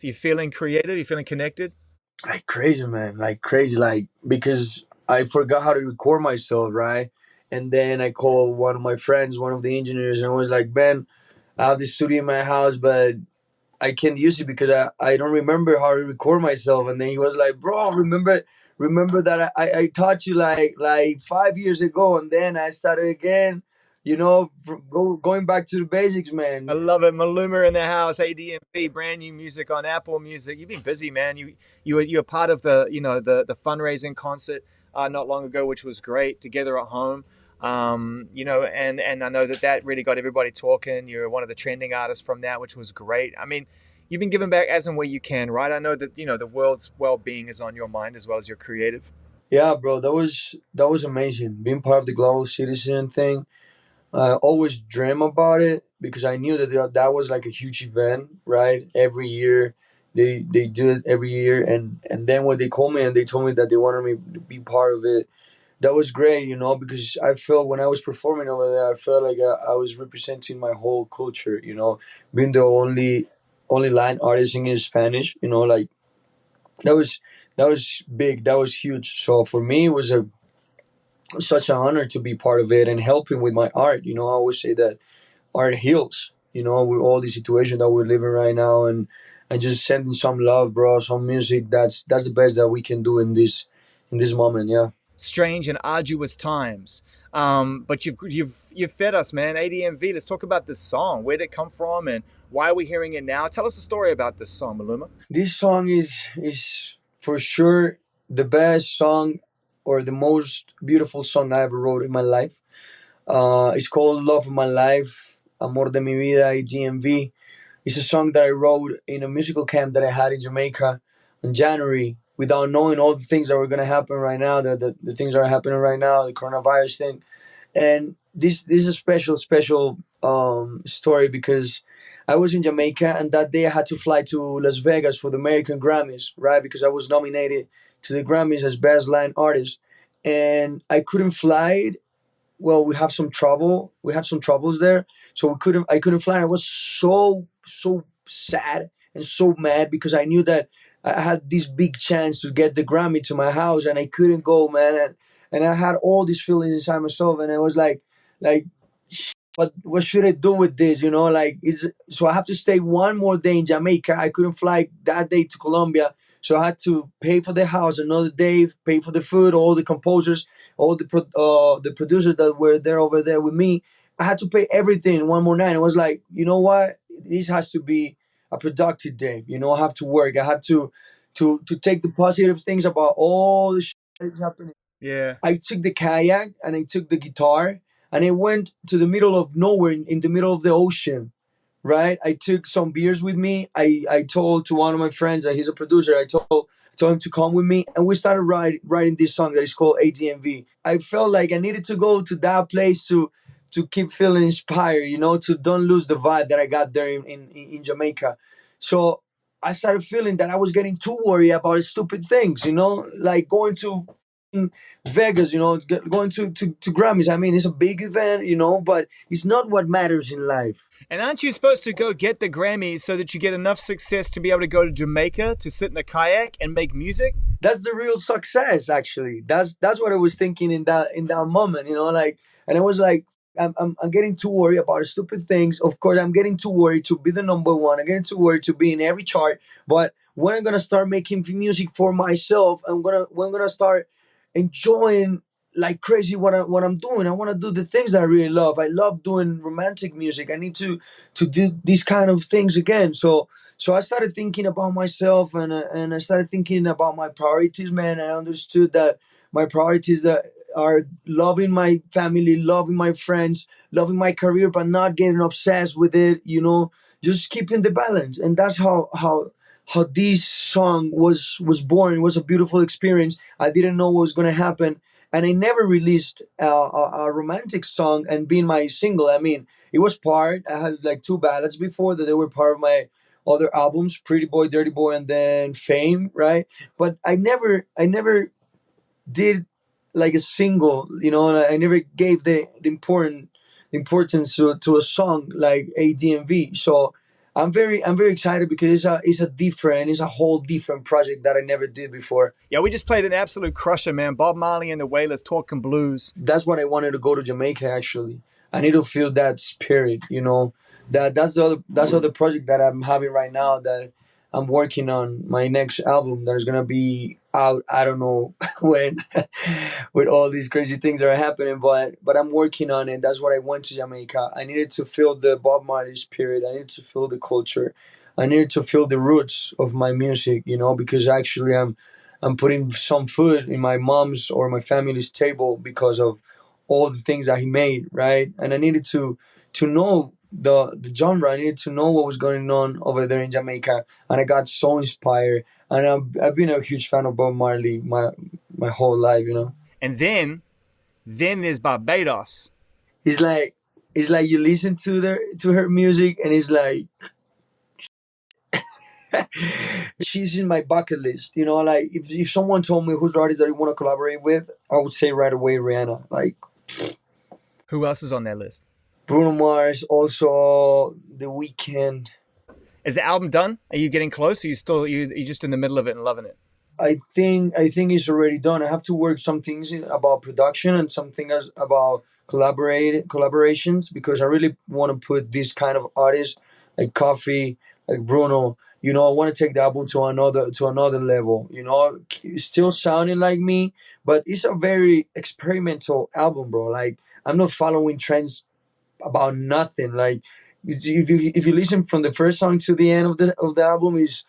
You feeling creative? You feeling connected? Like crazy, man, like crazy, like because I forgot how to record myself, right? And then I called one of my friends, one of the engineers, and I was like, "Man, I have this studio in my house, but I can't use it because I don't remember how to record myself." And then he was like, "Bro, remember that I taught you like 5 years ago, and then I started again, going back to the basics, I man." love it. Maluma in the house, ADMV, brand new music on Apple Music. You've been busy, man. You were part of the the fundraising concert not long ago, which was great. Together at Home, and I know that really got everybody talking. You're one of the trending artists from that, which was great. I mean, you've been giving back as and where you can, right? I know that the world's well being is on your mind as well as your creative. Yeah, bro, that was amazing. Being part of the global citizen thing, I always dream about it because I knew that was like a huge event, right? Every year, they do it every year, and then when they called me and they told me that they wanted me to be part of it, that was great, because I felt when I was performing over there, I felt like I was representing my whole culture, being the only line artist singing in Spanish, like that was that was big, that was huge. So for me, it was a such an honor to be part of it and helping with my art. I always say that art heals. With all the situation that we're living right now, and just sending some love, bro, some music. That's the best that we can do in this moment. Yeah. Strange and arduous times. But you've fed us, man. ADMV. Let's talk about this song. Where did it come from, and why are we hearing it now? Tell us a story about this song, Maluma. This song is for sure the best song or the most beautiful song I ever wrote in my life. It's called "Love of My Life," "Amor de Mi Vida" y GMV. It's a song that I wrote in a musical camp that I had in Jamaica in January without knowing all the things that were going to happen right now, the things that are happening right now, the coronavirus thing. And this is a special story because I was in Jamaica and that day I had to fly to Las Vegas for the American Grammys, right? Because I was nominated to the Grammys as Best Line Artist. And I couldn't fly. Well, we have some trouble. We had some troubles there, so I couldn't fly. I was so sad and so mad because I knew that I had this big chance to get the Grammy to my house, and I couldn't go, man. And I had all these feelings inside myself, and I was like, what should I do with this? Like, is so I have to stay one more day in Jamaica. I couldn't fly that day to Colombia, so I had to pay for the house another day, pay for the food, all the composers, all the producers that were there over there with me. I had to pay everything one more night. I was like, you know what? This has to be a productive day. I have to work. I have to take the positive things about all the shit that is happening. Yeah. I took the kayak and I took the guitar and I went to the middle of nowhere in the middle of the ocean, right? I took some beers with me. I told to one of my friends that he's a producer. I told him to come with me, and we started writing this song that is called ATMV. I felt like I needed to go to that place to keep feeling inspired, to don't lose the vibe that I got there in Jamaica. So I started feeling that I was getting too worried about stupid things, like going to Vegas, going to Grammys. I mean, it's a big event, but it's not what matters in life. And aren't you supposed to go get the Grammy so that you get enough success to be able to go to Jamaica to sit in a kayak and make music? That's the real success, actually. That's what I was thinking in that moment, like, and I was like, I'm getting too worried about stupid things. Of course, I'm getting too worried to be the number one. I'm getting too worried to be in every chart. But when I'm gonna start making music for myself, when I'm gonna start enjoying like crazy what I'm doing. I want to do the things that I really love. I love doing romantic music. I need to do these kind of things again. So I started thinking about myself, and I started thinking about my priorities, man. I understood that my priorities that are loving my family, loving my friends, loving my career, but not getting obsessed with it. Just keeping the balance, and that's how this song was born. It was a beautiful experience. I didn't know what was gonna happen, and I never released a romantic song and being my single. I mean, it was part. I had like two ballads before that they were part of my other albums, Pretty Boy, Dirty Boy, and then Fame, right? But I never did like a single, and I never gave the importance to a song like ADMV. So I'm very excited because it's a whole different project that I never did before. Yeah, we just played an absolute crusher, man. Bob Marley and the Wailers talking blues. That's what I wanted to go to Jamaica. Actually, I need to feel that spirit. That's the other project that I'm having right now, that I'm working on my next album that is gonna be out. I don't know when, with all these crazy things that are happening, but I'm working on it. That's what I went to Jamaica. I needed to feel the Bob Marley spirit. I needed to feel the culture. I needed to feel the roots of my music. Because actually I'm putting some food in my mom's or my family's table because of all the things that he made, right? And I needed to know the genre. I needed to know what was going on over there in Jamaica, and I got so inspired. And I've been a huge fan of Bob Marley my whole life. And then there's Barbados. It's like it's like you listen to her music, and it's like she's in my bucket list. Like if someone told me who's the artist that you want to collaborate with, I would say right away Rihanna. Like Who else is on that list? Bruno Mars, also The Weeknd. Is the album done? Are you getting close? Are you still you just in the middle of it and loving it? I think it's already done. I have to work some things about production and some things about collaborations, because I really want to put this kind of artists like Coffee, like Bruno. I want to take the album to another level. It's still sounding like me, but it's a very experimental album, bro. Like I'm not following trends about nothing. Like if you listen from the first song to the end of the album, is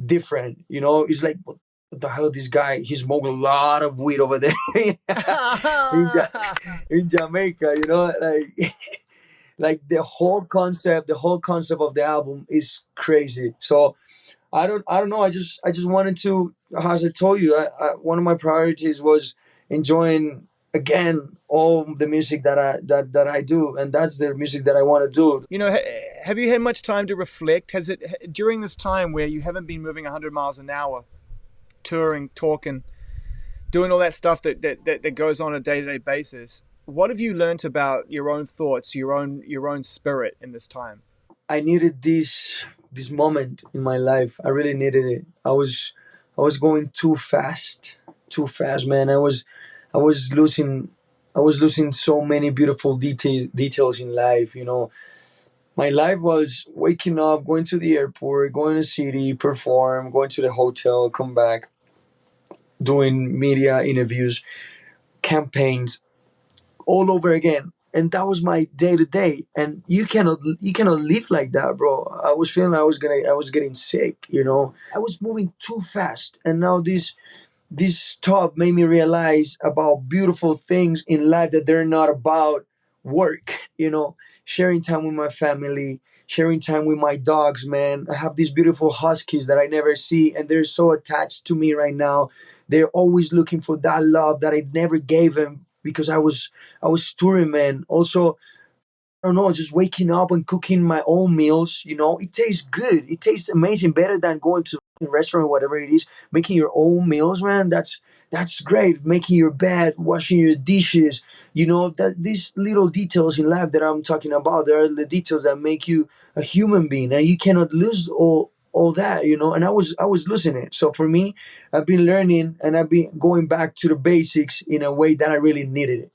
different. It's like what the hell, this guy, he smoked a lot of weed over there in, Ja- in Jamaica. Like like the whole concept of the album is crazy. So I don't know. I just wanted to, as I told you, one of my priorities was enjoying again all the music that I do, and that's the music that I want to do. Have you had much time to reflect? Has it during this time where you haven't been moving 100 miles an hour, touring, talking, doing all that stuff that goes on a day-to-day basis? What have you learnt about your own thoughts, your own spirit in this time? I needed this moment in my life. I really needed it. I was going too fast, man. I was losing I was losing so many beautiful details in life. My life was waking up, going to the airport, going to the city, perform, going to the hotel, come back, doing media interviews, campaigns, all over again. And that was my day to day. And you cannot live like that, bro. I was feeling I was getting sick. I was moving too fast, and now this stop made me realize about beautiful things in life, that they're not about work. Sharing time with my family, sharing time with my dogs, man. I have these beautiful huskies that I never see, and they're so attached to me right now. They're always looking for that love that I never gave them, because I was touring, man. Also, I don't know, just waking up and cooking my own meals. It tastes good. It tastes amazing, better than going to a restaurant, whatever it is. Making your own meals, man. That's great. Making your bed, washing your dishes. That these little details in life that I'm talking about, they are the details that make you a human being, and you cannot lose all that. And I was losing it. So for me, I've been learning, and I've been going back to the basics in a way that I really needed it.